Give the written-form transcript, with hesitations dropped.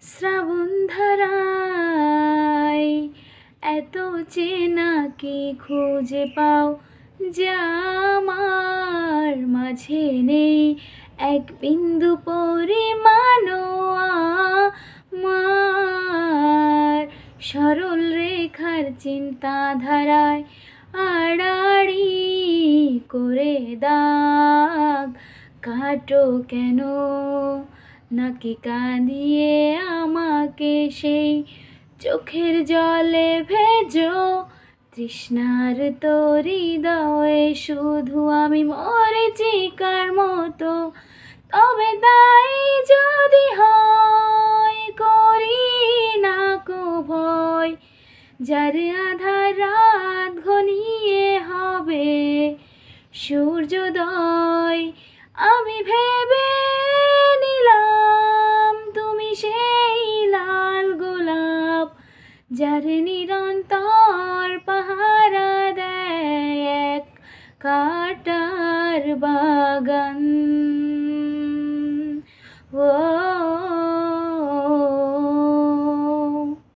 শ্রাবণ ধারায় এত চেনা কি খুঁজে পাও যা আমার মাঝে নেই, এক বিন্দু পরিমাণও আমার। সরল রেখার চিন্তাধারায় আড়াআড়ি করে দাগ কাটো কেন, নাকি কাঁদিয়ে আমাকে সেই চোখের জলে ভেজো। তৃষ্ণার তোর হৃদয়ে শুধু আমি মরীচিকার মতো, তবে তাই যদি হয় করি না কো ভয়। যার আধার রাত ঘনিয়ে হবে সূর্যোদয়, আমি ভেবে নিলাম তুমি সেই লাল গোলাপ, যার নিরন্তর পাহারা দেয় এক কাঁটার বাগান। ও